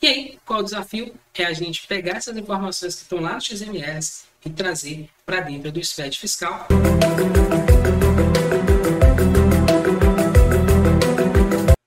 E aí, qual o desafio? É a gente pegar essas informações que estão lá no XMLs e trazer para dentro do SPED fiscal.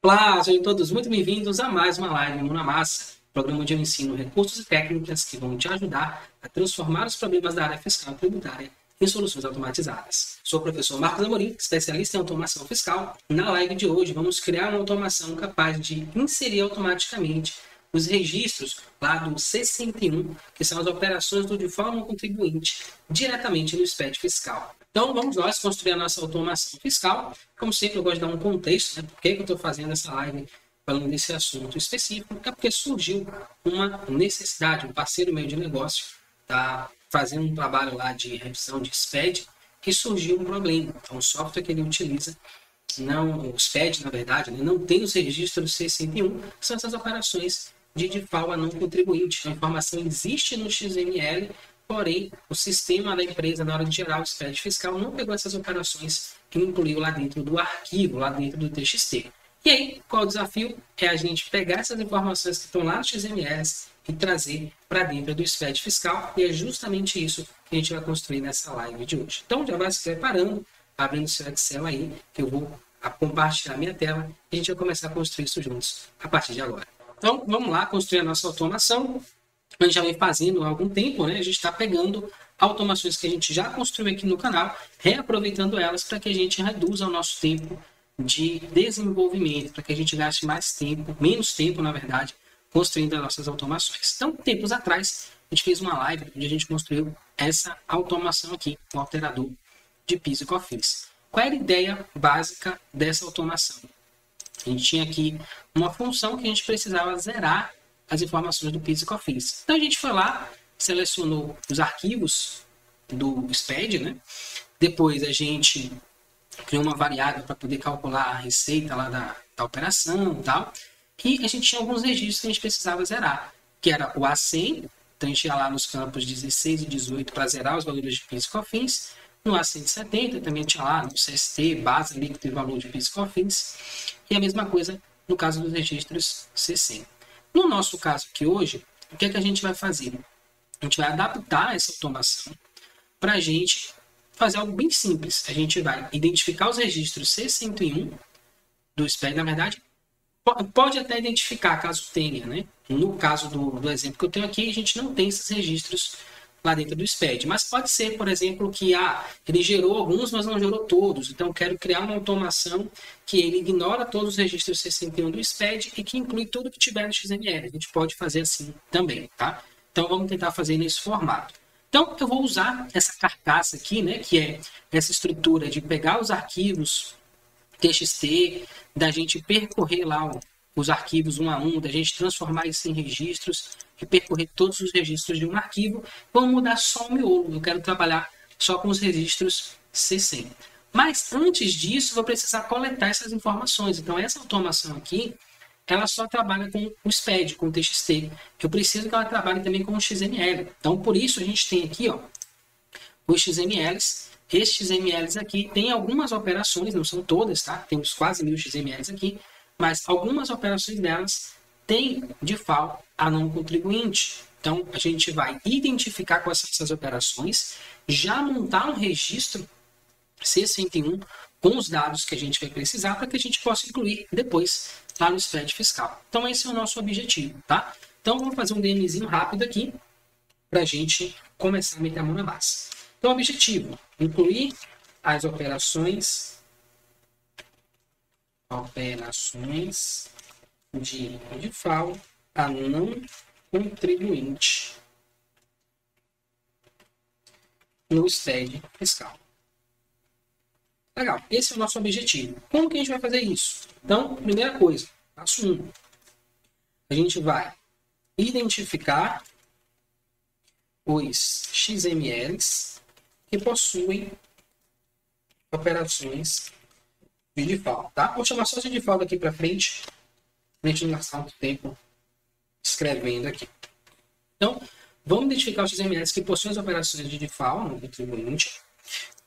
Olá, sejam todos muito bem-vindos a mais uma live Mão na Massa, programa onde eu ensino recursos e técnicas que vão te ajudar a transformar os problemas da área fiscal e tributária em soluções automatizadas. Sou o professor Marcos Amorim, especialista em automação fiscal. Na live de hoje, vamos criar uma automação capaz de inserir automaticamente os registros lá do C101, que são as operações do default não contribuinte, diretamente no SPED fiscal. Então, vamos nós construir a nossa automação fiscal. Como sempre, eu gosto de dar um contexto, né? Por que eu estou fazendo essa live falando desse assunto específico? É porque surgiu uma necessidade, um parceiro meu de negócio está fazendo um trabalho lá de revisão de SPED, que surgiu um problema. Então, o software que ele utiliza, o SPED, na verdade, né, não tem os registros C101, são essas operações de default a não contribuinte. A informação existe no XML, porém, o sistema da empresa, na hora de gerar o SPED fiscal, não pegou essas operações que incluiu lá dentro do arquivo, lá dentro do TXT. E aí, qual o desafio? É a gente pegar essas informações que estão lá no XMLs e trazer para dentro do SPED fiscal, e é justamente isso que a gente vai construir nessa live de hoje. Então, já vai se preparando, abrindo o seu Excel aí, que eu vou compartilhar minha tela, e a gente vai começar a construir isso juntos a partir de agora. Então, vamos lá construir a nossa automação. A gente já vem fazendo há algum tempo, né? A gente está pegando automações que a gente já construiu aqui no canal, reaproveitando elas para que a gente reduza o nosso tempo de desenvolvimento, para que a gente gaste mais tempo, menos tempo, na verdade, construindo as nossas automações. Então, tempos atrás, a gente fez uma live onde a gente construiu essa automação aqui, o alterador de PIS e COFINS. Qual era a ideia básica dessa automação? A gente tinha aqui uma função que a gente precisava zerar as informações do PIS e COFINS. Então a gente foi lá, selecionou os arquivos do SPED, né? Depois a gente criou uma variável para poder calcular a receita lá da operação e tal. E a gente tinha alguns registros que a gente precisava zerar, que era o A100, então a gente ia lá nos campos 16 e 18 para zerar os valores de PIS e COFINS. No A170 também tinha lá no CST, base líquida e valor de PIS e COFINS. E a mesma coisa no caso dos registros C100. No nosso caso aqui hoje, o que é que a gente vai fazer? A gente vai adaptar essa automação para a gente fazer algo bem simples. A gente vai identificar os registros C101 do SPED, na verdade, pode até identificar caso tenha, né? No caso do exemplo que eu tenho aqui, a gente não tem esses registros lá dentro do SPED, mas pode ser, por exemplo, que ele gerou alguns, mas não gerou todos. Então, eu quero criar uma automação que ele ignora todos os registros C101 do SPED e que inclui tudo que tiver no XML. A gente pode fazer assim também, tá? Então, vamos tentar fazer nesse formato. Então, eu vou usar essa carcaça aqui, né, que é essa estrutura de pegar os arquivos TXT, da gente percorrer lá os arquivos um a um, da gente transformar isso em registros e percorrer todos os registros de um arquivo. Vamos mudar só o miolo. Eu quero trabalhar só com os registros C100. Mas antes disso, eu vou precisar coletar essas informações. Então, essa automação aqui, ela só trabalha com o SPED, com o TXT. Eu preciso que ela trabalhe também com o XML. Então, por isso, a gente tem aqui os XMLs. Estes XMLs aqui tem algumas operações, não são todas, tá? Temos quase 1000 XMLs aqui, mas algumas operações delas têm default a não contribuinte. Então, a gente vai identificar quais são essas operações, já montar um registro C101 com os dados que a gente vai precisar para que a gente possa incluir depois lá no SPED fiscal. Então, esse é o nosso objetivo, tá? Então, vamos fazer um DMzinho rápido aqui para a gente começar a meter a mão na massa. Então, o objetivo, incluir as operações de default a não contribuinte no SPED fiscal. Legal, esse é o nosso objetivo. Como que a gente vai fazer isso? Então, primeira coisa, passo 1. A gente vai identificar os XMLs que possuem operações de default, tá? Vou chamar só de default aqui para frente, para a gente não gastar muito tempo escrevendo aqui. Então, vamos identificar os XMLs que possuem as operações de default no contribuinte.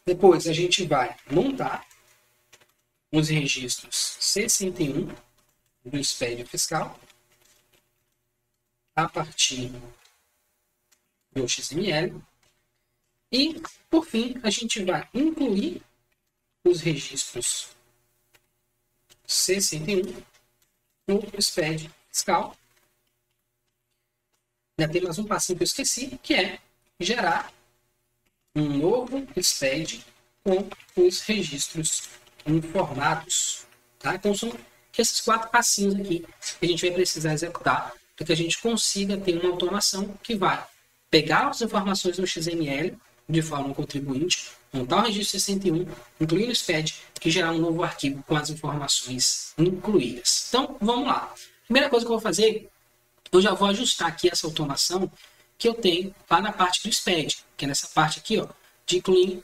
Depois, a gente vai montar os registros C101 do SPED fiscal. a partir do XML. E, por fim, a gente vai incluir os registros 61 no SPED fiscal. Ainda tem mais um passinho que eu esqueci, que é gerar um novo SPED com os registros informados. Tá? Então, são esses 4 passinhos aqui que a gente vai precisar executar para que a gente consiga ter uma automação que vai pegar as informações no XML de forma contribuinte, montar o registro 61, incluir no SPED e gerar um novo arquivo com as informações incluídas. Então, vamos lá. Primeira coisa que eu vou fazer, eu já vou ajustar aqui essa automação que eu tenho lá na parte do SPED, que é nessa parte aqui, ó, de incluir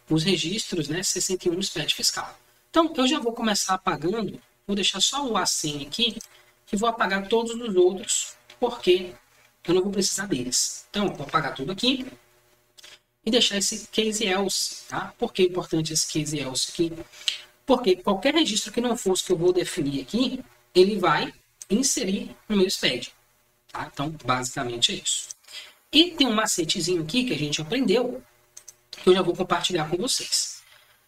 os registros, né, 61 no SPED fiscal. Então, eu já vou começar apagando, vou deixar só o A100 aqui, e vou apagar todos os outros, porque eu não vou precisar deles. Então, eu vou apagar tudo aqui e deixar esse case else, tá? Por que é importante esse case else aqui? Porque qualquer registro que não fosse que eu vou definir aqui, ele vai inserir no meu SPED, tá? Então, basicamente é isso. E tem um macetezinho aqui que a gente aprendeu, que eu já vou compartilhar com vocês.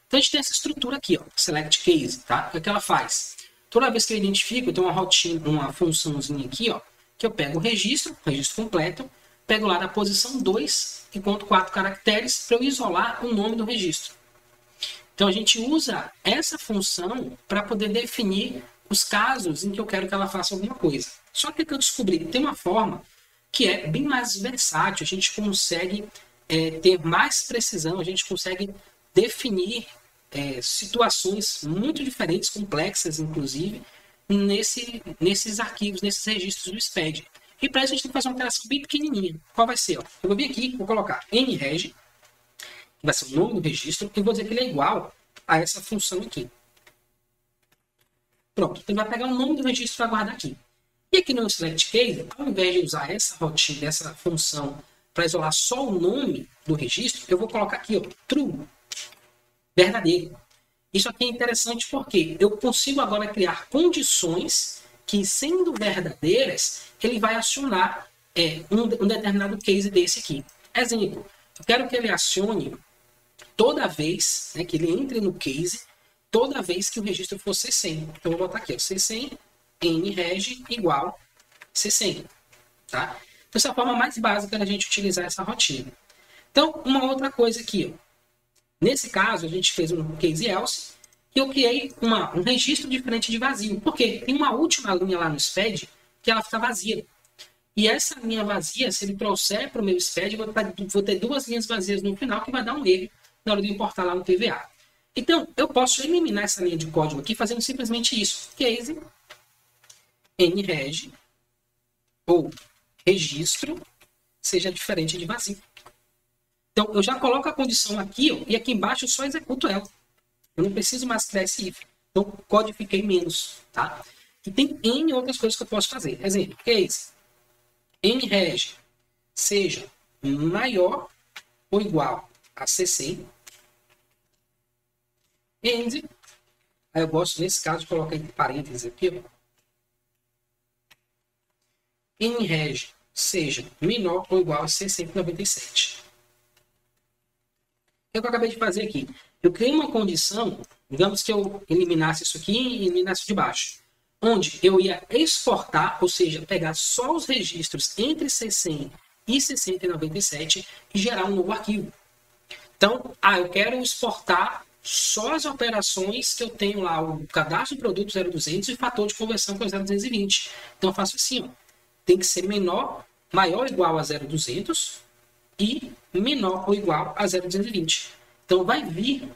Então, a gente tem essa estrutura aqui, ó, select case, tá? O que ela faz? Toda vez que eu identifico, eu tenho uma rotina, uma funçãozinha aqui, ó, que eu pego o registro completo, pego lá da posição 2 e conto 4 caracteres para eu isolar o nome do registro. Então, a gente usa essa função para poder definir os casos em que eu quero que ela faça alguma coisa. Só que eu descobri que tem uma forma que é bem mais versátil, a gente consegue ter mais precisão, a gente consegue definir situações muito diferentes, complexas, inclusive, nesses arquivos, nesses registros do SPED. E para isso a gente tem que fazer uma operação bem pequenininha. Qual vai ser? Ó? Eu vou vir aqui, vou colocar nreg, que vai ser o nome do registro, e vou dizer que ele é igual a essa função aqui. Pronto, ele vai pegar o nome do registro para guardar aqui. E aqui no select case, ao invés de usar essa rotina, essa função para isolar só o nome do registro, eu vou colocar aqui, ó, true, verdadeiro. Isso aqui é interessante porque eu consigo agora criar condições que, sendo verdadeiras, ele vai acionar um determinado case desse aqui. Exemplo, eu quero que ele acione toda vez, né, que ele entre no case, toda vez que o registro for C100. Então, eu vou botar aqui, ó, C100, nreg igual C100. Tá? Então, essa é a forma mais básica da gente utilizar essa rotina. Então, uma outra coisa aqui, ó. Nesse caso, a gente fez um case else e eu criei um registro diferente de vazio. Porque tem uma última linha lá no SPED que ela fica vazia. E essa linha vazia, se ele trouxer para o meu SPED, eu vou ter 2 linhas vazias no final que vai dar um erro na hora de importar lá no TVA. Então, eu posso eliminar essa linha de código aqui fazendo simplesmente isso. Case nreg ou registro seja diferente de vazio. Então, eu já coloco a condição aqui, ó, e aqui embaixo eu só executo ela. Eu não preciso mais criar esse if. Então, codifiquei menos, tá? E tem N outras coisas que eu posso fazer. Exemplo, case nreg seja maior ou igual a C100. And, aí eu gosto, nesse caso, de colocar entre parênteses aqui, ó. nreg seja menor ou igual a C197. O que eu acabei de fazer aqui? Eu criei uma condição, digamos que eu eliminasse isso aqui e eliminasse de baixo, onde eu ia exportar, ou seja, pegar só os registros entre C100 e C197 e gerar um novo arquivo. Então, eu quero exportar só as operações que eu tenho lá, o cadastro de produto 0200 e o fator de conversão com 0220. Então, eu faço assim, ó, tem que ser maior ou igual a 0200 e menor ou igual a 0,220. Então, vai vir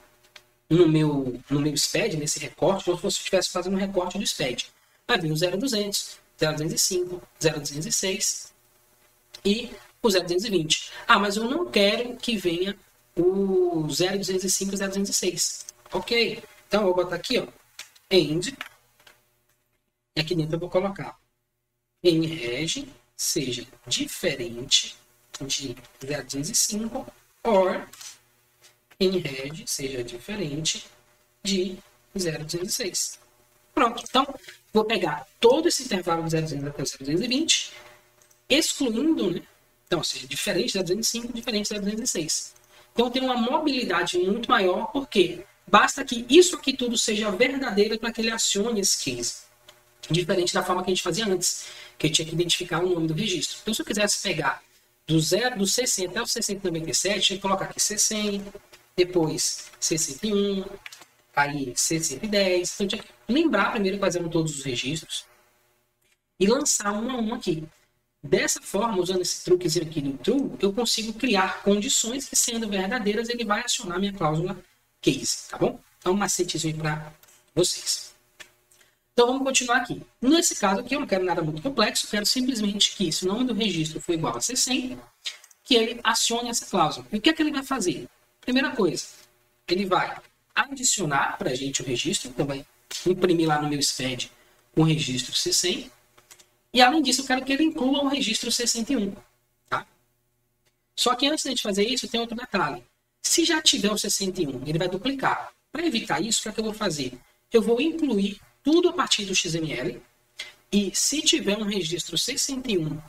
no meu SPED, nesse recorte, como se eu estivesse fazendo um recorte do SPED. Vai vir o 0,200, 0,205, 0,206 e o 0,220. Mas eu não quero que venha o 0,205 e 0,206. Ok. Então, eu vou botar aqui, ó, end. E aqui dentro eu vou colocar nreg seja diferente de 0,205 or nreg seja diferente de 0,206. Pronto. Então, vou pegar todo esse intervalo de 0,200 até 0,220 excluindo, né? Então, ou seja, diferente da 205, diferente da 206. Então, tem uma mobilidade muito maior, porque basta que isso aqui tudo seja verdadeiro para que ele acione esse case. Diferente da forma que a gente fazia antes, que eu tinha que identificar o nome do registro. Então, se eu quisesse pegar do C100 até o C197, eu tinha que colocar aqui C100, depois C101, aí C110. Então, eu tinha que lembrar primeiro quais eram todos os registros e lançar um a um aqui. Dessa forma, usando esse truquezinho aqui do true, eu consigo criar condições que, sendo verdadeiras, ele vai acionar minha cláusula case, tá bom? Então, um macetezinho para vocês. Então, vamos continuar aqui. Nesse caso aqui, eu não quero nada muito complexo, eu quero simplesmente que, se o nome do registro for igual a C100, que ele acione essa cláusula. E o que é que ele vai fazer? Primeira coisa, ele vai adicionar para a gente o registro, então vai imprimir lá no meu SPED o registro C100, e além disso, eu quero que ele inclua o registro C101. Tá? Só que antes de a gente fazer isso, tem outro detalhe. Se já tiver o C101, ele vai duplicar. Para evitar isso, o que é que eu vou fazer? Eu vou incluir tudo a partir do XML, e se tiver um registro C101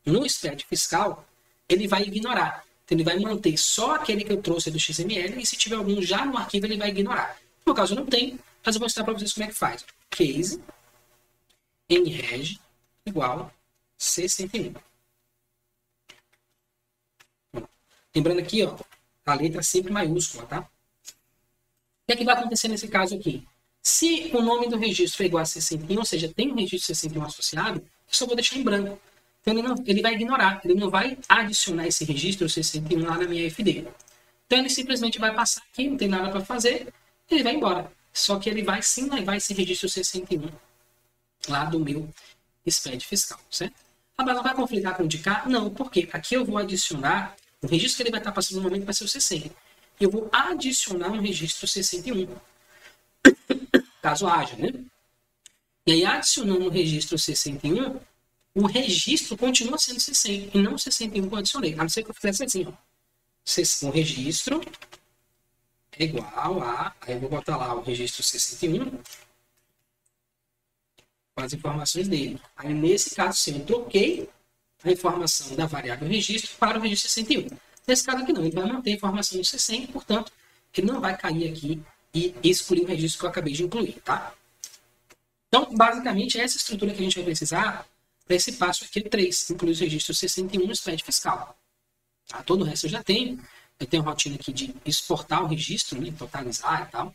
no SPED fiscal, ele vai ignorar. Então, ele vai manter só aquele que eu trouxe do XML, e se tiver algum já no arquivo, ele vai ignorar. No caso, não tem, mas eu vou mostrar para vocês como é que faz. Case, nreg, igual C101. Lembrando aqui, ó, a letra sempre maiúscula, tá? O que é que vai acontecer nesse caso aqui? Se o nome do registro é igual a C101, ou seja, tem um registro C101 associado, eu só vou deixar em branco. Então ele vai ignorar, ele não vai adicionar esse registro C101 lá na minha FD. Então ele simplesmente vai passar aqui, não tem nada para fazer, ele vai embora. Só que ele vai sim levar esse registro C101 lá do meu SPED fiscal, certo? Ah, mas não vai conflitar com o de cá? Não, porque aqui eu vou adicionar, o registro que ele vai estar passando no momento vai ser o C100. E eu vou adicionar um registro C101, caso haja, né? E aí, adicionando o registro C101, o registro continua sendo C100 e não o C101 que eu adicionei. A não ser que eu fizesse assim, ó. O registro é igual a... Aí eu vou botar lá o registro C101 com as informações dele. Aí, nesse caso, sim, eu troquei a informação da variável registro para o registro C101. Nesse caso aqui não, ele vai manter a informação do C100, portanto, ele não vai cair aqui e excluir o registro que eu acabei de incluir, tá? Então, basicamente, essa estrutura que a gente vai precisar para esse passo aqui é 3, incluir os registros C101 no SPED fiscal. Tá? Todo o resto eu já tenho. Eu tenho a rotina aqui de exportar o registro, né, totalizar e tal.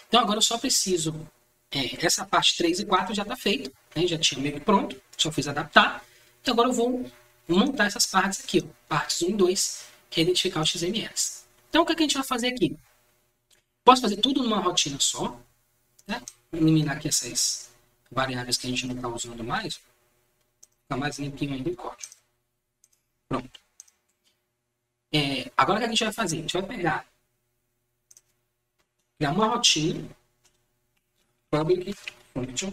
Então, agora eu só preciso... essa parte 3 e 4 já está feito, né, já tinha meio que pronto, só fiz adaptar. Então, agora eu vou montar essas partes aqui, ó, partes 1 e 2, que é identificar os XMLs. Então, o que a gente vai fazer aqui? Posso fazer tudo numa rotina só, né? Eliminar aqui essas variáveis que a gente não está usando mais, ficar mais limpinho ainda o código. Pronto. Agora o que a gente vai fazer? A gente vai criar uma rotina, public function,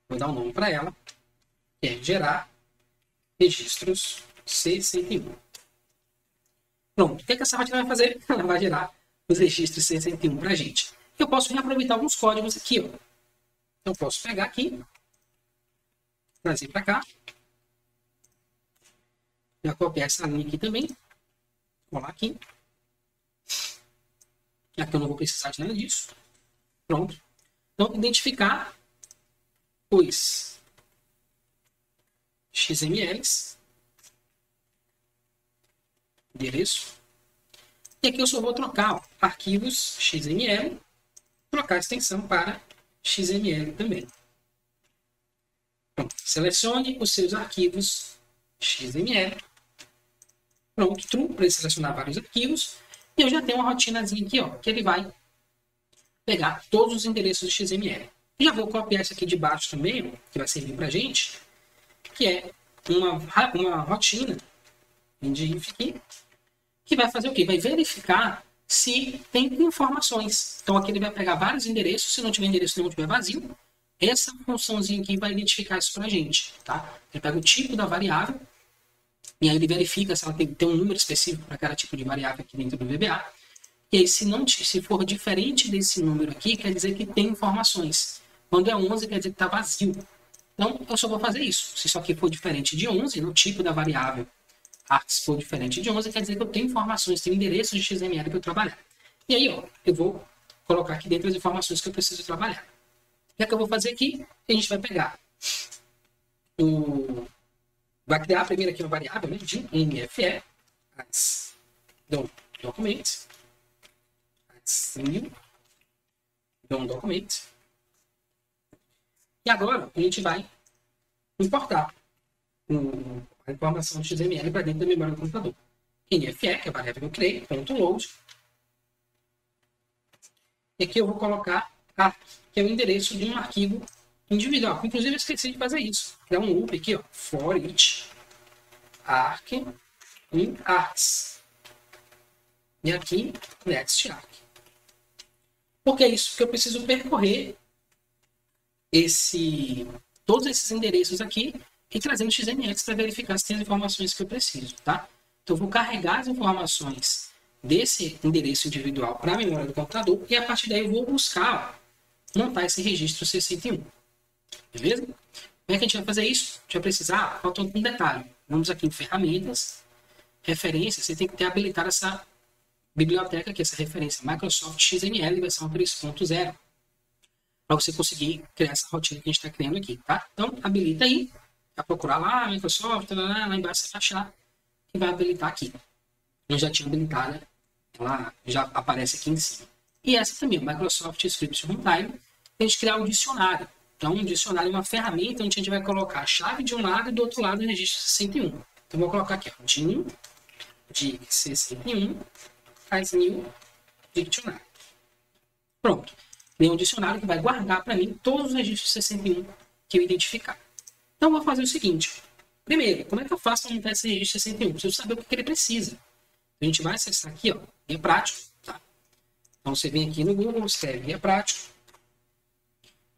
vou dar um nome para ela, que é gerar registros C101. Pronto, o que essa rotina vai fazer? Ela vai gerar os registros C101 para a gente. Eu posso reaproveitar alguns códigos aqui, ó. Então, eu posso pegar aqui, trazer para cá, já copiar essa linha aqui também, colar aqui. Aqui eu não vou precisar de nada disso. Pronto. Então, identificar os XMLs, endereço. E aqui eu só vou trocar, ó, arquivos XML, trocar a extensão para XML também. Pronto. Selecione os seus arquivos XML. Pronto, true, para ele selecionar vários arquivos. E eu já tenho uma rotinazinha aqui, ó, que ele vai pegar todos os endereços do XML. E já vou copiar isso aqui de baixo também, que vai servir para a gente, que é uma rotina de if aqui, que vai fazer o quê? Vai verificar se tem informações. Então aqui ele vai pegar vários endereços, se não tiver endereço nenhum, tiver vazio, essa funçãozinha aqui vai identificar isso para a gente, tá? Ele pega o tipo da variável, e aí ele verifica se ela tem um número específico para cada tipo de variável aqui dentro do VBA. E aí se for diferente desse número aqui, quer dizer que tem informações. Quando é 11, quer dizer que está vazio. Então, eu só vou fazer isso. Se isso aqui for diferente de 11, no tipo da variável args for diferente de 11, quer dizer que eu tenho informações, tenho endereços de XML para eu trabalhar. E aí, ó, eu vou colocar aqui dentro as informações que eu preciso trabalhar. O que é que eu vou fazer aqui? A gente vai pegar vai criar primeiro aqui uma variável, né, de mfe, as documents, as new document. E agora a gente vai importar a informação de XML para dentro da memória do computador. NFE, que é a variável que eu criei, .load. E aqui eu vou colocar arc, que é o endereço de um arquivo individual. Inclusive eu esqueci de fazer isso. Criar um loop aqui, ó, for each arc in arcs. E aqui, next arc. Por que isso? Porque eu preciso percorrer todos esses endereços aqui e trazendo XML para verificar se tem as informações que eu preciso, tá? Então, eu vou carregar as informações desse endereço individual para a memória do computador e a partir daí eu vou buscar montar esse registro 61. Beleza? Como é que a gente vai fazer isso? A gente vai precisar, faltando um detalhe. Vamos aqui em ferramentas, referências, você tem que ter habilitado essa biblioteca aqui, essa referência Microsoft XML versão 3.0. Para você conseguir criar essa rotina que a gente está criando aqui, tá? Então, habilita aí, vai procurar lá, Microsoft, lá embaixo você vai achar que vai habilitar aqui. Eu já tinha habilitado, ela já aparece aqui em cima. E essa também, o Microsoft Scripts Runtime, a gente criar um dicionário. Então, um dicionário é uma ferramenta onde a gente vai colocar a chave de um lado e do outro lado o registro 61. Então, vou colocar aqui, ó, DIN de 61 as new dictionary. Pronto. Tem um dicionário que vai guardar para mim todos os registros 61 que eu identificar. Então, eu vou fazer o seguinte. Primeiro, como é que eu faço para montar esse registro 61? Preciso saber o que ele precisa. A gente vai acessar aqui, ó, guia prático. Tá? Então, você vem aqui no Google, escreve guia prático.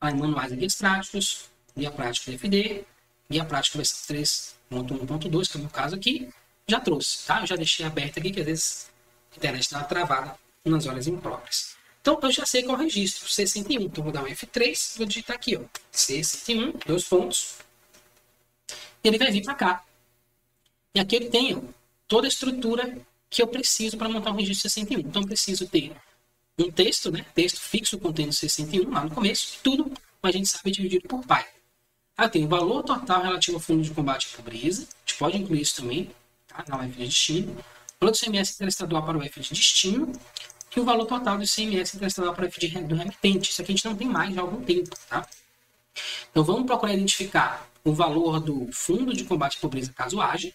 Aí, manuais e guias práticos, guia prático DFD, guia prático versão 3.1.2, que é o meu caso aqui. Já trouxe, tá? Eu já deixei aberto aqui, que às vezes a internet dá uma travada nas horas impróprias. Então, eu já sei qual é o registro, C101. Então, vou dar um F3, vou digitar aqui, ó, C101, 2 pontos. E ele vai vir para cá. E aqui ele tem, ó, toda a estrutura que eu preciso para montar um registro C101. Então, eu preciso ter um texto, né? Texto fixo contendo C101 lá no começo. Tudo, a gente sabe, dividido por pi. Aí eu tenho o valor total relativo ao fundo de combate à pobreza. A gente pode incluir isso também, tá? Na UF de destino. O valor do CMS interestadual para o UF de destino. E o valor total do ICMS interestadual para o UF do remitente. Isso aqui a gente não tem mais há algum tempo, tá? Então vamos procurar identificar o valor do fundo de combate à pobreza caso haja.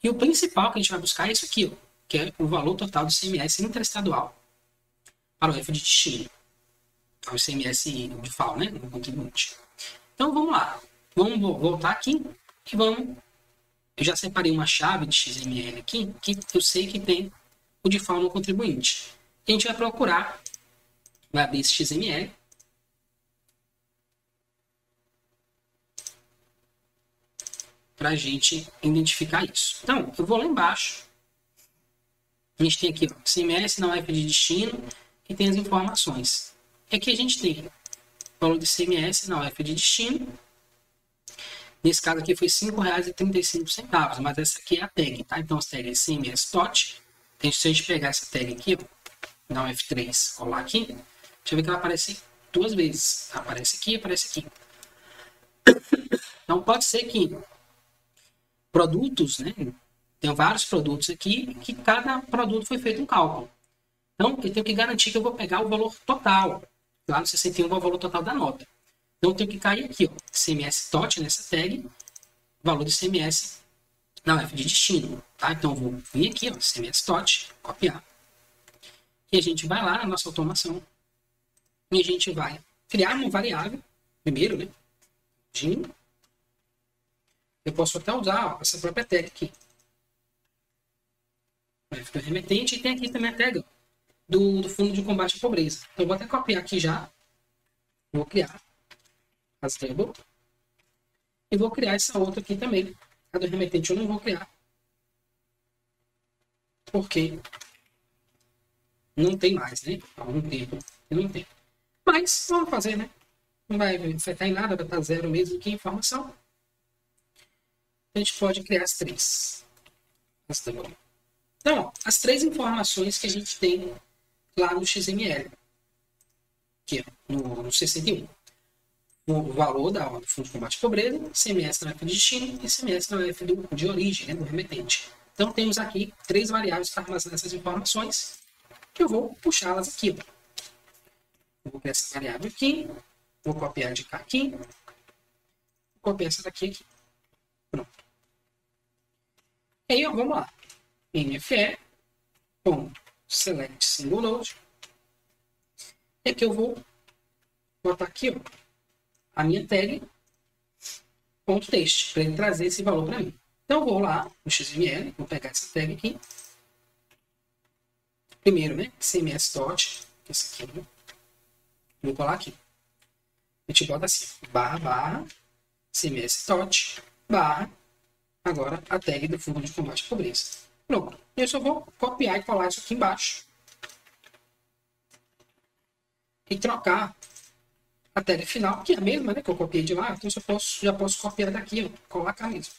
E o principal que a gente vai buscar é isso aqui, ó, que é o valor total do ICMS interestadual para o UF de destino. O ICMS de FAO, né? No contribuinte. Então vamos lá. Vamos voltar aqui e vamos. Eu já separei uma chave de XML aqui que eu sei que tem o de FAO no contribuinte. E a gente vai procurar, vai abrir esse XML. Para a gente identificar isso. Então, eu vou lá embaixo. A gente tem aqui, ó, CMS na UF de destino e tem as informações. E aqui a gente tem o valor de CMS na UF de destino. Nesse caso aqui foi R$ 5,35, mas essa aqui é a tag, tá? Então, a tag é CMS TOT. Então, se a gente pegar essa tag aqui, ó, na UF3, colar aqui, deixa eu ver que ela aparece 2 vezes. Aparece aqui e aparece aqui. Então, pode ser que produtos, né? Tem vários produtos aqui que cada produto foi feito um cálculo. Então, eu tenho que garantir que eu vou pegar o valor total. Lá no 61 é o valor total da nota. Então, eu tenho que cair aqui, ó, CMS TOT nessa tag, valor de CMS na UF de destino. Tá? Então, eu vou vir aqui, ó, CMS TOT, copiar. E a gente vai lá na nossa automação e a gente vai criar uma variável, primeiro, né? Eu posso até usar, ó, essa própria tag aqui. Do remetente e tem aqui também a tag do fundo de combate à pobreza. Então, eu vou até copiar aqui já. Vou criar as table. E vou criar essa outra aqui também. A do remetente eu não vou criar. Porque não tem mais, né? Há algum tempo que não tem. Mas, vamos fazer, né? não vai afetar em nada, vai estar zero mesmo que informação. A gente pode criar as três. Então, as três informações que a gente tem lá no XML. Aqui, no 61. O valor do Fundo de Combate à Pobreza, ICMS na UF de destino e ICMS na UF de origem, né, do remetente. Então, temos aqui três variáveis para armazenar essas informações, que eu vou puxá-las aqui. Eu vou criar essa variável aqui, vou copiar de cá aqui, vou copiar essa daqui aqui. Pronto. E aí, vamos lá. NFE.select single node. E aqui eu vou botar aqui, ó, a minha tag .text, para ele trazer esse valor para mim. Então, eu vou lá no XML, vou pegar essa tag aqui. Primeiro, né, CMS dot, esse aqui, vou colar aqui. A gente bota assim, barra, CMS dot, barra, agora a tag do Fundo de Combate à Pobreza. Pronto. Eu só vou copiar e colar isso aqui embaixo. E trocar a tag final, que é a mesma, né, que eu copiei de lá, então eu já posso copiar daqui, ó, colar cá mesmo.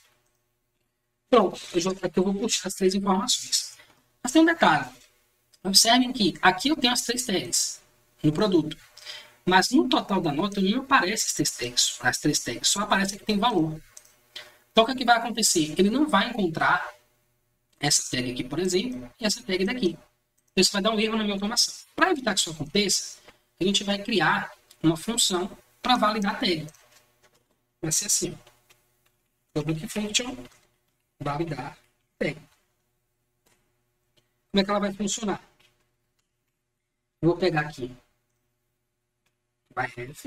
Pronto, aqui eu vou puxar as três informações. Mas tem um detalhe. Observem que aqui eu tenho as três tags no produto. Mas no total da nota não aparece as três tags, só aparece que tem valor. Então o que vai acontecer? Ele não vai encontrar essa tag aqui, por exemplo, e essa tag daqui. Isso vai dar um erro na minha automação. Para evitar que isso aconteça, a gente vai criar uma função para validar a tag. Vai ser assim. Public function validar tag. Como é que ela vai funcionar? Eu vou pegar aqui by.ref,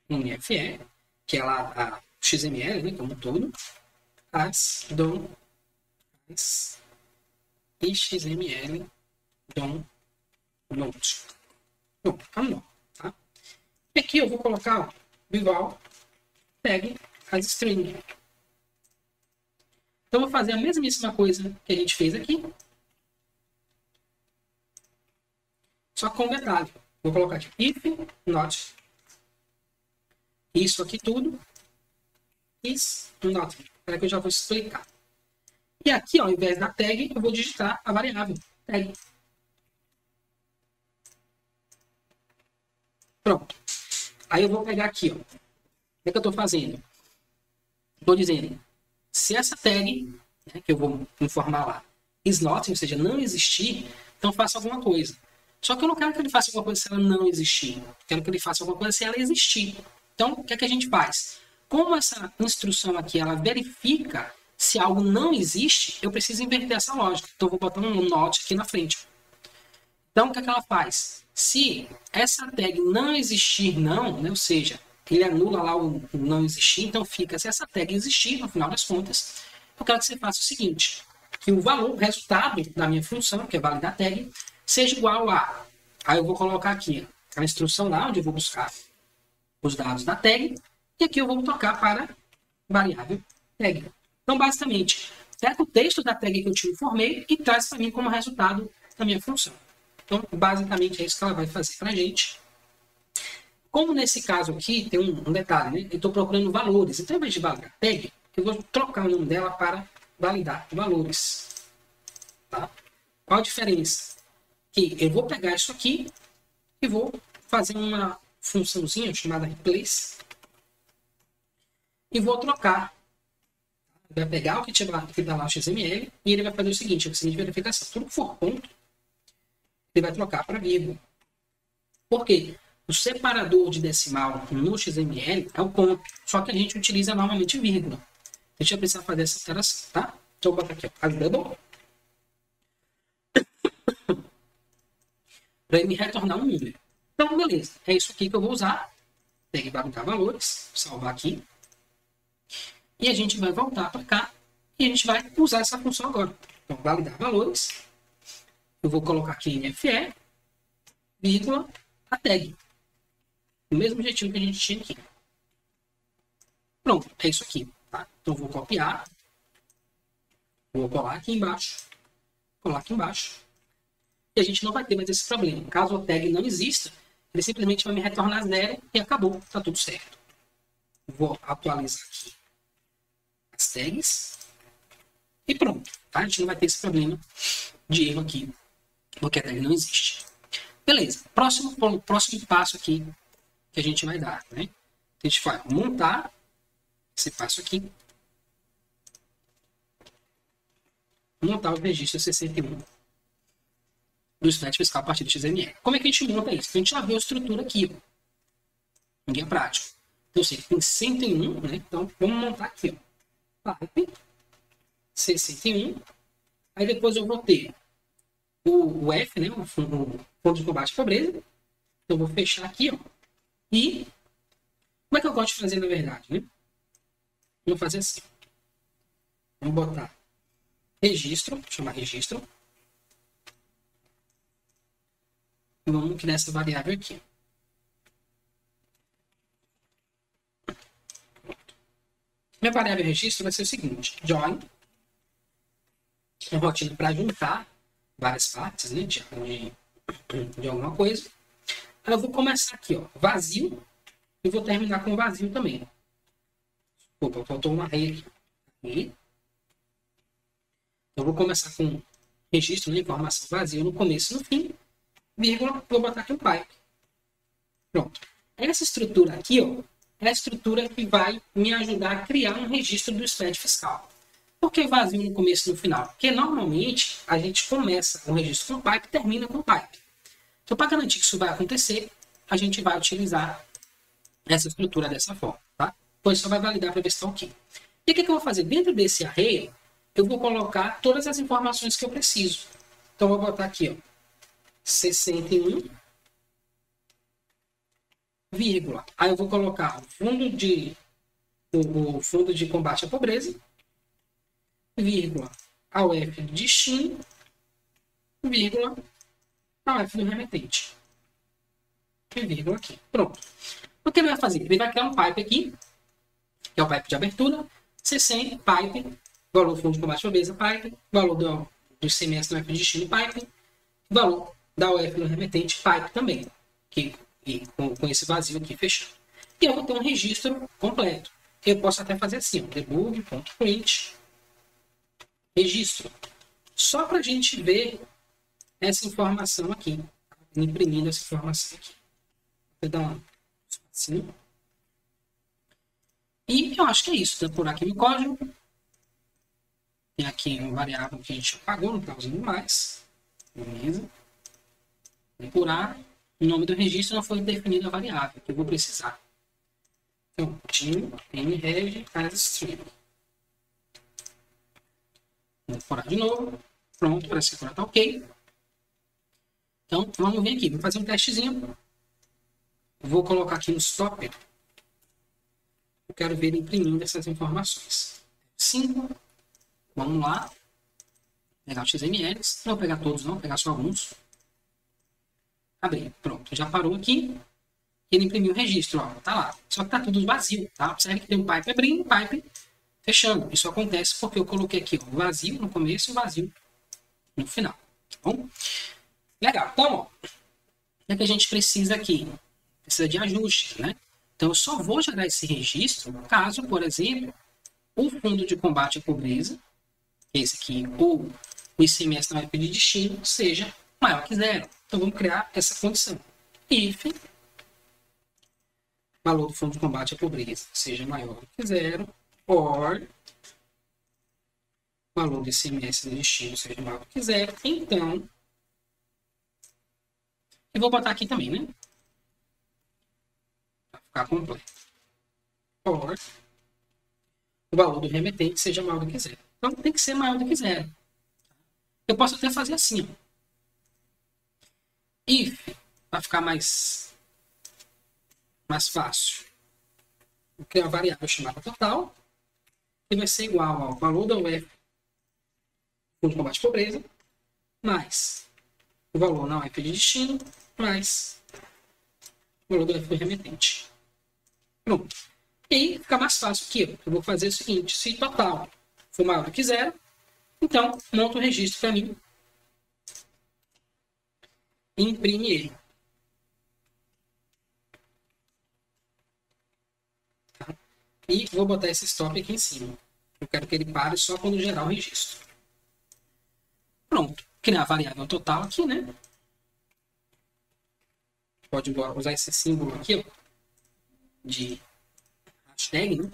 NFE, que é lá a XML, né, como um todo, as DOM, as XML DOM note. Bom, não, tá? E aqui eu vou colocar bival tag as string. Então, eu vou fazer a mesmíssima coisa que a gente fez aqui, só com um detalhe. Vou colocar aqui if not isso aqui tudo is not. Espera que eu já vou explicar. E aqui, ó, ao invés da tag, eu vou digitar a variável tag. Pronto. Aí eu vou pegar aqui, ó. O que é que eu estou fazendo? Estou dizendo, se essa tag, né, que eu vou informar lá, is not, ou seja, não existir, então faça alguma coisa. Só que eu não quero que ele faça alguma coisa se ela não existir. Eu quero que ele faça alguma coisa se ela existir. Então, o que é que a gente faz? Como essa instrução aqui, ela verifica se algo não existe, eu preciso inverter essa lógica. Então, eu vou botar um not aqui na frente. Então, o que é que ela faz? Se essa tag não existir, não, né, ou seja, ele anula lá o não existir, então fica, se essa tag existir, no final das contas, eu quero que você faça o seguinte, que o valor, o resultado da minha função, que é validar a tag, seja igual a... Aí eu vou colocar aqui a instrução lá, onde eu vou buscar os dados da tag, e aqui eu vou trocar para variável tag. Então, basicamente, pega o texto da tag que eu te informei e traz para mim como resultado da minha função. Então, basicamente, é isso que ela vai fazer para a gente. Como nesse caso aqui, tem um detalhe, né? Eu estou procurando valores. Então, ao invés de validar tag, eu vou trocar o nome dela para validar valores. Tá? Qual a diferença? Que eu vou pegar isso aqui e vou fazer uma funçãozinha chamada replace e vou trocar. Vai pegar o que está lá no XML e ele vai fazer o seguinte, a seguinte verificação. Tudo que for ponto, ele vai trocar para vírgula. Por quê? O separador de decimal no XML é o ponto, só que a gente utiliza normalmente vírgula. A gente vai precisar fazer essa alteração, tá? Então, eu vou botar aqui, ó, double, para ele me retornar um número. Então, beleza. É isso aqui que eu vou usar. Pegue validar valores, salvar aqui. E a gente vai voltar para cá e a gente vai usar essa função agora. Então, validar valores. Eu vou colocar aqui NFE, vírgula, a tag. Do mesmo jeitinho que a gente tinha aqui. Pronto, é isso aqui. Tá? Então, eu vou copiar. Vou colar aqui embaixo. Colar aqui embaixo. E a gente não vai ter mais esse problema. Caso a tag não exista, Ele simplesmente vai me retornar 0 e acabou, tá tudo certo. Vou atualizar aqui as tags e pronto, tá? A gente não vai ter esse problema de erro aqui, porque a tag não existe. Beleza, próximo passo aqui que a gente vai dar, né? A gente vai montar esse passo aqui, montar o registro 61 do SPED fiscal a partir do XML. Como é que a gente monta isso? A gente já viu a estrutura aqui, ó, em guia prático. Então, eu sei que tem 101, né? Então, vamos montar aqui, ó. Pipe 61. Aí depois eu vou ter o F, né? O Fundo de Combate à Pobreza. Então, eu vou fechar aqui, ó. E como é que eu gosto de fazer, na verdade, né? Vou fazer assim. Vamos botar registro, chamar registro. E vamos criar essa variável aqui. Minha variável registro vai ser o seguinte: join, uma rotina para juntar várias partes, né, de alguma coisa. Aí eu vou começar aqui, ó, vazio, e vou terminar com vazio também. Opa, faltou uma array aqui. Eu vou começar com registro, né, informação vazia no começo e no fim, vírgula, vou botar aqui um pipe. Pronto. Essa estrutura aqui, ó, é a estrutura que vai me ajudar a criar um registro do SPED fiscal. Por que vazio no começo e no final? Porque normalmente a gente começa um registro com pipe e termina com pipe. Então, para garantir que isso vai acontecer, a gente vai utilizar essa estrutura dessa forma, tá? Depois só vai validar para ver se está ok. E o que eu vou fazer? Dentro desse array, eu vou colocar todas as informações que eu preciso. Então, eu vou botar aqui, ó, 61, vírgula. Aí eu vou colocar o fundo de combate à pobreza, vírgula, ao F de destino, vírgula, ao F do remetente. E vírgula aqui. Pronto. O que ele vai fazer? Ele vai criar um pipe aqui, que é o pipe de abertura, C100, pipe, valor do fundo de combate à pobreza, pipe, valor do ICMS do F de destino, pipe, valor da UF do remetente, pipe também, com esse vazio aqui fechado. E eu vou ter um registro completo. Eu posso até fazer assim, debug.print, registro. Só para a gente ver essa informação aqui, imprimindo essa informação aqui. Vou dar um espacinho. E eu acho que é isso. Depurar aqui no código. Tem aqui uma variável que a gente apagou, não está usando mais. Beleza. Depurar. O nome do registro não foi definida a variável que eu vou precisar. Então, mreg as string. Vou depurar de novo. Pronto, parece que agora está ok. Então, vamos ver aqui. Vou fazer um testezinho. Vou colocar aqui no stopper. Eu quero ver ele imprimindo essas informações. 5. Vamos lá. Pegar os XMLs. Não vou pegar todos, não. Vou pegar só alguns. Abrir. Pronto. Já parou aqui. Ele imprimiu o registro. Ó, tá lá. Só que tá tudo vazio. Tá? Observe que tem um pipe abrindo e um pipe fechando. Isso acontece porque eu coloquei aqui ó, vazio no começo e vazio no final. Tá bom? Legal. Então, ó, o que a gente precisa aqui? Precisa de ajustes, né? Então, eu só vou gerar esse registro caso, por exemplo, o fundo de combate à pobreza, esse aqui, ou o ICMS na UF de destino, seja maior que 0. Então, vamos criar essa condição. If valor do fundo de combate à pobreza seja maior que 0, or valor do ICMS no destino seja maior que 0, então, eu vou botar aqui também, né? Para ficar completo. Or o valor do remetente seja maior do que 0. Então, tem que ser maior do que 0. Eu posso até fazer assim. Ó. If, para ficar mais fácil, vou criar uma variável chamada total, que vai ser igual ao valor da UF, fundo de combate à pobreza, mais o valor na UF de destino, mais o valor do UF do remetente. Pronto. E aí fica mais fácil aqui. Ó. Eu vou fazer o seguinte, se total for maior do que 0, então monta o registro para mim e imprime ele. E vou botar esse stop aqui em cima. Eu quero que ele pare só quando gerar o registro. Pronto. Criar a variável total aqui, né? Pode usar esse símbolo aqui, ó, de hashtag, né?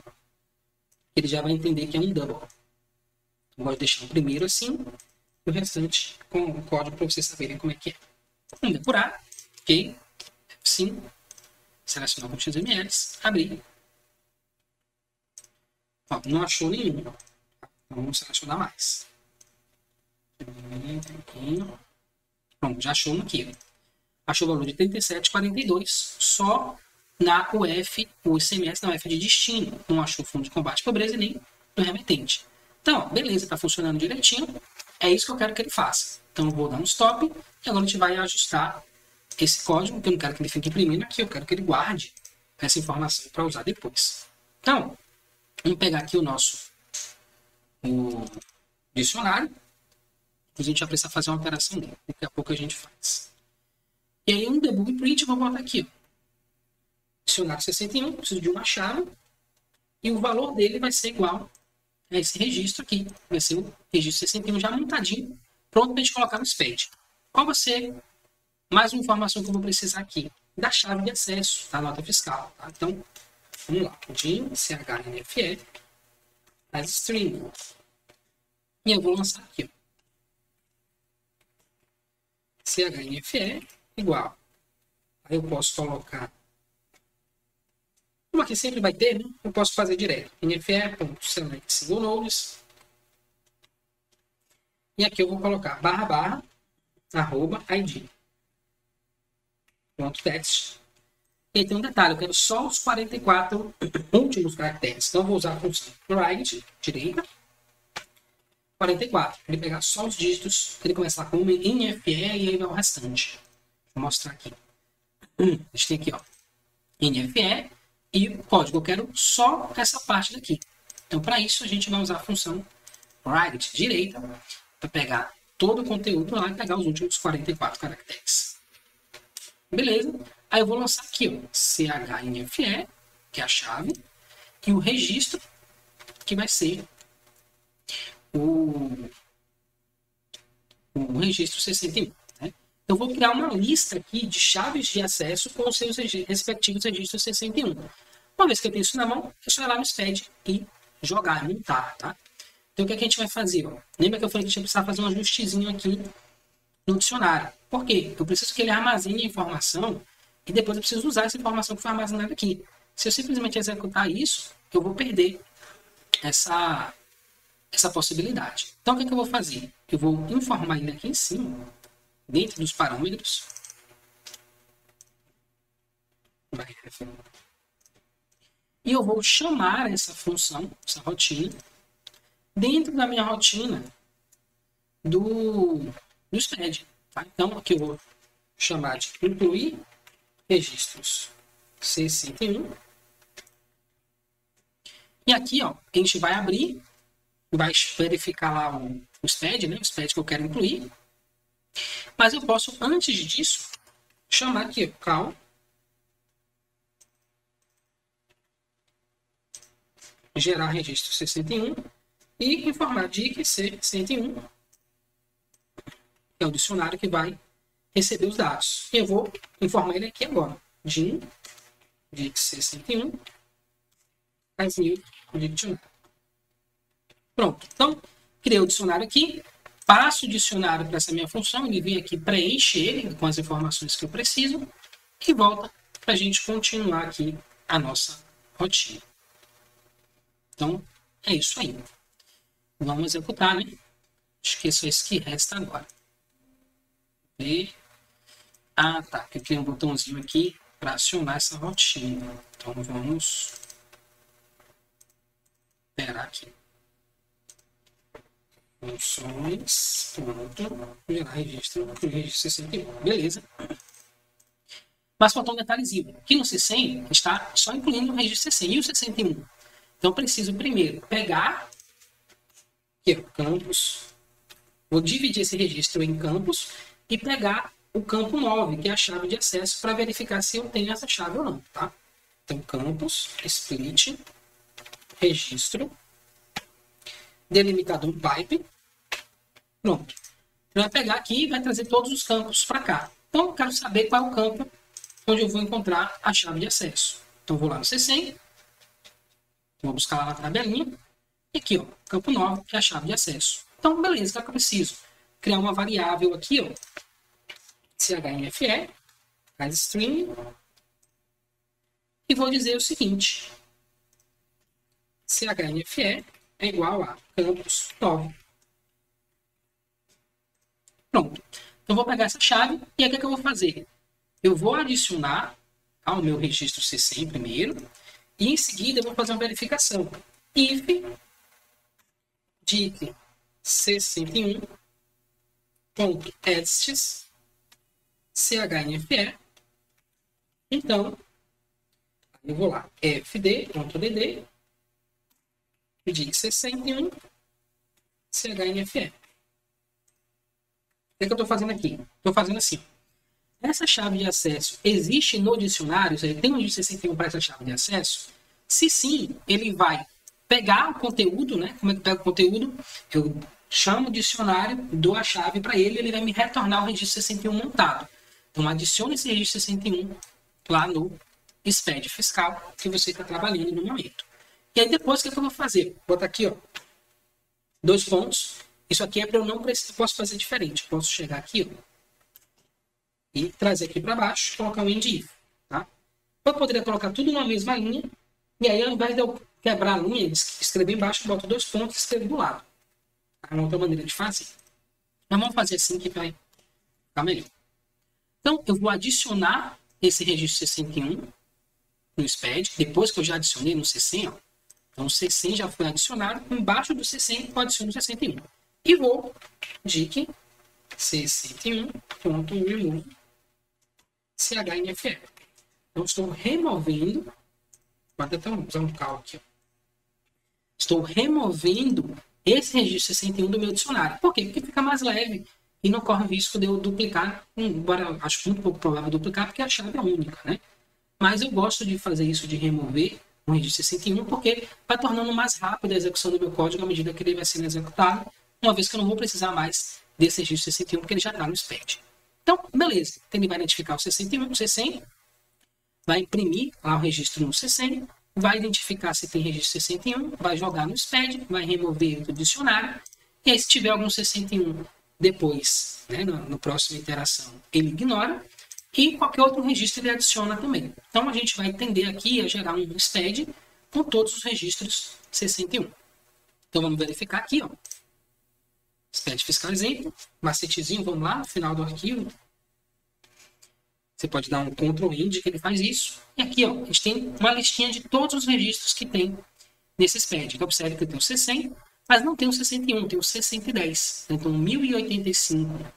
Ele já vai entender que é um double. Eu gosto de deixar o primeiro assim e o restante com o código para vocês saberem como é que é. Vamos depurar. Ok. Sim. Selecionar com XML. Abrir. Ó, não achou nenhum. Então vamos selecionar mais. Pronto, já achou um aqui. Achou o valor de 37,42 só na UF, o ICMS na UF de destino. Não achou o fundo de combate à pobreza e nem no remetente. Então, beleza, está funcionando direitinho. É isso que eu quero que ele faça. Então, eu vou dar um stop e agora a gente vai ajustar esse código, que eu não quero que ele fique imprimindo aqui, eu quero que ele guarde essa informação para usar depois. Então, vamos pegar aqui o dicionário. A gente vai precisar fazer uma operação dele. Daqui a pouco a gente faz. E aí, no debug print, eu vou botar aqui. Ó. Dicionário 61, preciso de uma chave. E o valor dele vai ser igual a esse registro aqui. Vai ser o registro 61 já montadinho, pronto para a gente colocar no SPED. Qual vai ser mais uma informação que eu vou precisar aqui? Da chave de acesso da nota fiscal. Tá? Então, vamos lá. De CHNFE as string. E eu vou lançar aqui. Ó. CHNFE igual. Aí eu posso colocar. Como aqui sempre vai ter, né? Eu posso fazer direto. NFE.select single nodes. E aqui eu vou colocar //id. Ponto text. E aí tem um detalhe, eu quero só os 44 últimos caracteres. Então eu vou usar a função right, direita, 44. Ele pegar só os dígitos, ele começar com NFE e aí vai o restante. Vou mostrar aqui. A gente tem aqui, ó, NFE e o código. Eu quero só essa parte daqui. Então, para isso, a gente vai usar a função right, direita, para pegar todo o conteúdo lá e pegar os últimos 44 caracteres. Beleza? Aí eu vou lançar aqui, ó, CHNFE, que é a chave, e o registro, que vai ser o registro 61. Né? Eu vou criar uma lista aqui de chaves de acesso com os seus respectivos registros 61. Uma vez que eu tenho isso na mão, é só ir lá no SPED e jogar, montar, tá? Então, o que a gente vai fazer? Ó? Lembra que eu falei que a gente precisava fazer um ajustezinho aqui no dicionário. Por quê? Eu preciso que ele armazene a informação e depois eu preciso usar essa informação que foi armazenada aqui. Se eu simplesmente executar isso, eu vou perder essa possibilidade. Então, o que eu vou fazer? Eu vou informar ele aqui em cima, dentro dos parâmetros. E eu vou chamar essa função, essa rotina, dentro da minha rotina do SPED. Tá? Então, aqui eu vou chamar de incluir registros C61. E aqui, ó, a gente vai abrir, vai verificar lá o SPED, né? O SPED que eu quero incluir. Mas eu posso, antes disso, chamar aqui, call, gerar registro C61 e informar dic C101, que é o dicionário que vai receber os dados. E eu vou informar ele aqui agora. Dic C101, as new dicionário. Pronto. Então, criei o dicionário aqui, passo o dicionário para essa minha função, ele vem aqui, preenche ele com as informações que eu preciso e volta para a gente continuar aqui a nossa rotina. Então, é isso aí. Vamos executar, né? Acho que é só isso que resta agora. E... ah, tá. Eu tenho um botãozinho aqui para acionar essa rotina. Então, vamos esperar aqui. Funções, pronto, gerar registro 61. Beleza. Mas faltou um detalhezinho. Aqui no C100, está só incluindo o registro C100 e o C61. Então, eu preciso primeiro pegar aqui, ó, campos. Vou dividir esse registro em campos e pegar o campo 9, que é a chave de acesso, para verificar se eu tenho essa chave ou não, tá? Então, campos, split, registro, delimitador pipe. Pronto. Ele vai pegar aqui e vai trazer todos os campos para cá. Então, eu quero saber qual é o campo onde eu vou encontrar a chave de acesso. Então, vou lá no C100, vou buscar lá na tabelinha, e aqui, ó, campo 9 é a chave de acesso. Então, beleza, o que eu preciso? Criar uma variável aqui, ó, CHNFE, string, e vou dizer o seguinte, CHNFE é igual a campus 9. Pronto. Então, vou pegar essa chave e aí o que eu vou fazer? Eu vou adicionar ao meu registro C100 primeiro e em seguida eu vou fazer uma verificação. If dict C101.edsts CHNFE. Então, eu vou lá, fd.dd dict C101 CHNFE. O que eu estou fazendo aqui? Estou fazendo assim. Essa chave de acesso existe no dicionário? Ele tem um G61 para essa chave de acesso? Se sim, ele vai pegar o conteúdo, né? Como é que pega o conteúdo? Eu chamo o dicionário, dou a chave para ele, ele vai me retornar o registro 61 montado. Então, adicione esse registro 61 lá no SPED fiscal que você está trabalhando no momento. E aí depois, o que eu vou fazer? Vou botar aqui, ó, 2 pontos. Isso aqui é para eu não precisar, posso fazer diferente. Posso chegar aqui, ó, e trazer aqui para baixo, colocar um end if, tá? Eu poderia colocar tudo na mesma linha, e aí ao invés de eu quebrar a linha, escrever embaixo, eu boto 2 pontos e escrevo do lado. É uma outra maneira de fazer. Mas vamos fazer assim que vai ficar melhor. Então, eu vou adicionar esse registro 61 no SPED, depois que eu já adicionei no C100, ó. Então, o C100 já foi adicionado, embaixo do C100 eu adiciono o 61. E vou dict C61.remove CHNFE. Então, estou removendo, pode até usar um cal aqui, ó. Estou removendo esse registro 61 do meu dicionário. Por quê? Porque fica mais leve e não corre o risco de eu duplicar, embora acho muito pouco provável duplicar, porque a chave é única, né? Mas eu gosto de fazer isso, de remover um registro 61, porque vai tornando mais rápida a execução do meu código à medida que ele vai sendo executado, uma vez que eu não vou precisar mais desse registro 61, porque ele já está no SPED. Então, beleza. Então, ele vai identificar o 61, o C100, vai imprimir lá o registro no C100, vai identificar se tem registro 61, vai jogar no SPED, vai remover do dicionário, e aí se tiver algum 61 depois, né, no próximo iteração, ele ignora, e qualquer outro registro ele adiciona também. Então a gente vai tender aqui a gerar um SPED com todos os registros 61. Então vamos verificar aqui, ó. SPED fiscal exemplo, macetezinho, vamos lá, no final do arquivo. Você pode dar um Ctrl End que ele faz isso. E aqui, ó, a gente tem uma listinha de todos os registros que tem nesse SPED. Então, observe que eu tenho o C100, mas não tem o 61, tem o C110. Então, 1085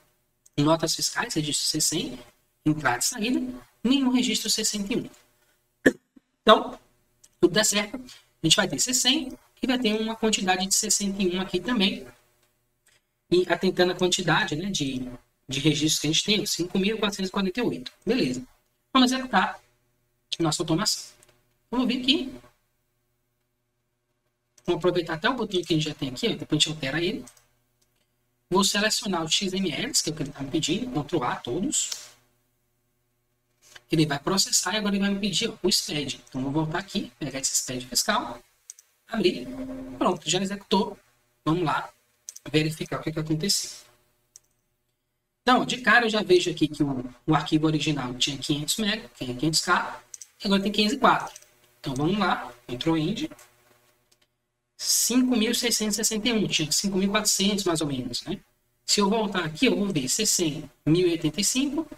notas fiscais, registro C100, entrada e saída, nenhum registro C101. Então, tudo dá certo, a gente vai ter C100 e vai ter uma quantidade de C101 aqui também. E atentando a quantidade, né, de registros que a gente tem, 5.448. Beleza. Vamos executar nossa automação. Vamos vir aqui. Vamos aproveitar até o botão que a gente já tem aqui, ó, depois a gente altera ele. Vou selecionar os XMLs, que é o que ele está me pedindo, Ctrl A todos. Ele vai processar e agora ele vai me pedir, ó, o SPED. Então, vou voltar aqui, pegar esse SPED fiscal, abrir. Pronto, já executou. Vamos lá verificar o que aconteceu. Então, de cara eu já vejo aqui que o arquivo original tinha 500 MB, 500K, e agora tem 504. Então, vamos lá, Ctrl End. 5.661, tinha 5.400 mais ou menos, né? Se eu voltar aqui, eu vou ver C100, 1085,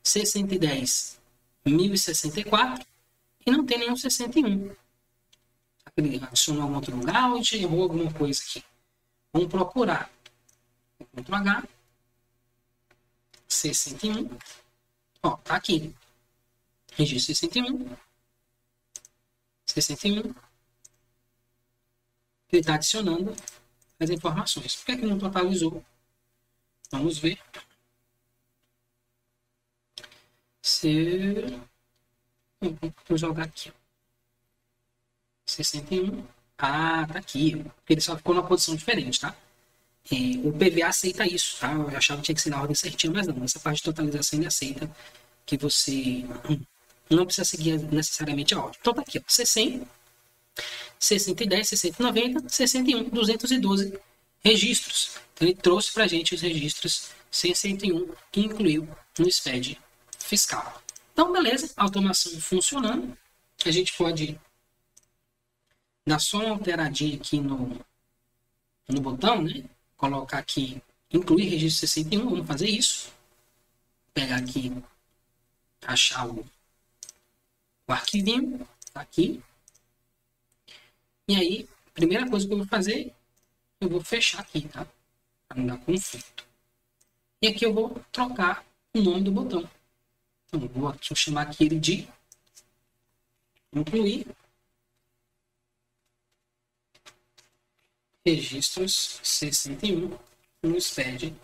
C110, 1064, e não tem nenhum 61. Ele adicionou algum outro lugar ou errou alguma coisa aqui. Vamos procurar. Ctrl H. C101. Ó, tá aqui. Registro C101. C101. Ele está adicionando as informações. Por que não totalizou? Vamos ver. Vou jogar aqui. 61. Ah, tá aqui. Porque ele só ficou numa posição diferente, tá? E o PVA aceita isso, tá? Eu achava que tinha que ser na ordem certinha, mas não. Essa parte de totalização ele aceita que você não precisa seguir necessariamente a ordem. Então tá aqui, ó. 60, 610, 690, 61, 212 registros. Então ele trouxe pra gente os registros 61 que incluiu no SPED fiscal. Então, beleza, automação funcionando. A gente pode dar só uma alteradinha aqui no botão, né? Colocar aqui, incluir registro 61, vamos fazer isso. Pegar aqui, achar o arquivinho, tá aqui. E aí, primeira coisa que eu vou fazer, eu vou fechar aqui, tá? Para não dar conflito. E aqui eu vou trocar o nome do botão. Então, vou chamar aqui ele de incluir registros 61 no SPED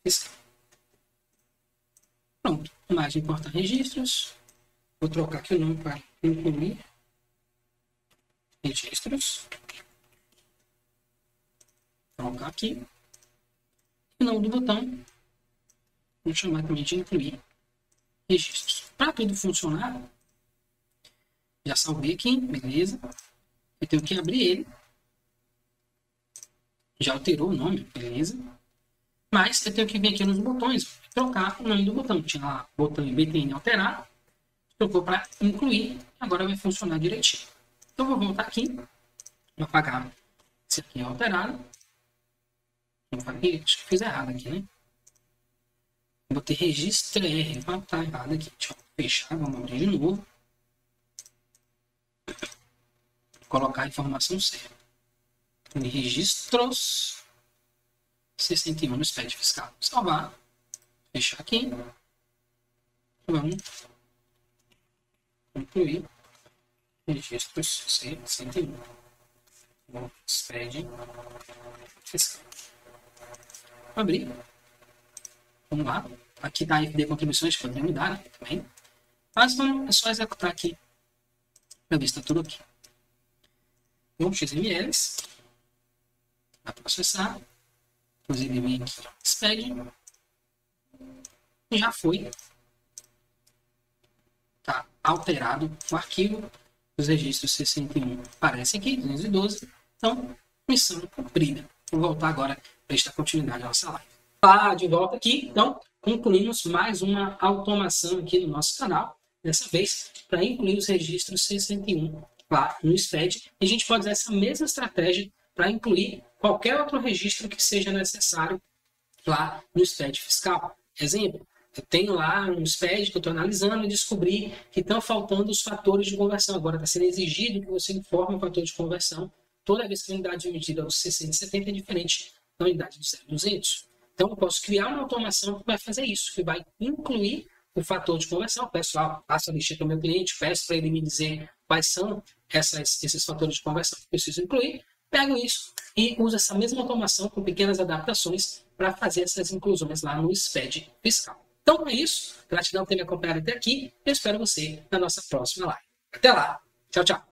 fiscal. Pronto, mais importar registros. Vou trocar aqui o nome para incluir registros. Trocar aqui. O nome do botão, vou chamar também de incluir registros. Para tudo funcionar, já salvei aqui, beleza. Eu tenho que abrir ele. Já alterou o nome, beleza. Mas eu tenho que vir aqui nos botões, trocar o nome do botão. Tinha lá o botão BTN alterar, trocou para incluir, agora vai funcionar direitinho. Então vou voltar aqui, vou apagar esse aqui é alterado. Acho que fiz errado aqui, né? Botei registro R, tá errado aqui. Deixa eu fechar, vamos abrir de novo. Colocar a informação certa. Registros 61 no SPED fiscal. Salvar. Fechar aqui. Vamos incluir registros 61 no SPED fiscal. Abrir. Vamos lá. Aqui está a FD contribuições, pode mudar, né? Também. Mas vamos, é só executar aqui para ver se está tudo aqui. Vamos XMLs. Vai processar. Inclusive vem aqui SPED. Já foi. Tá alterado o arquivo. Os registros 61 aparecem aqui, 212. Então, missão cumprida. Vou voltar agora para prestar continuidade à nossa live. Tá de volta aqui. Então, concluímos mais uma automação aqui no nosso canal. Dessa vez, para incluir os registros 61 lá no SPED. E a gente pode usar essa mesma estratégia para incluir qualquer outro registro que seja necessário lá no SPED fiscal. Exemplo, eu tenho lá um SPED que eu estou analisando e descobri que estão faltando os fatores de conversão. Agora está sendo exigido que você informe o fator de conversão toda vez que a unidade de medida é o 670 é diferente da unidade do 0200. Então eu posso criar uma automação que vai fazer isso, que vai incluir o fator de conversão. Peço lá, passo a listinha para o meu cliente, peço para ele me dizer quais são esses fatores de conversão que eu preciso incluir. Pego isso e uso essa mesma automação com pequenas adaptações para fazer essas inclusões lá no SPED fiscal. Então é isso. Gratidão por ter me acompanhado até aqui. Eu espero você na nossa próxima live. Até lá. Tchau, tchau.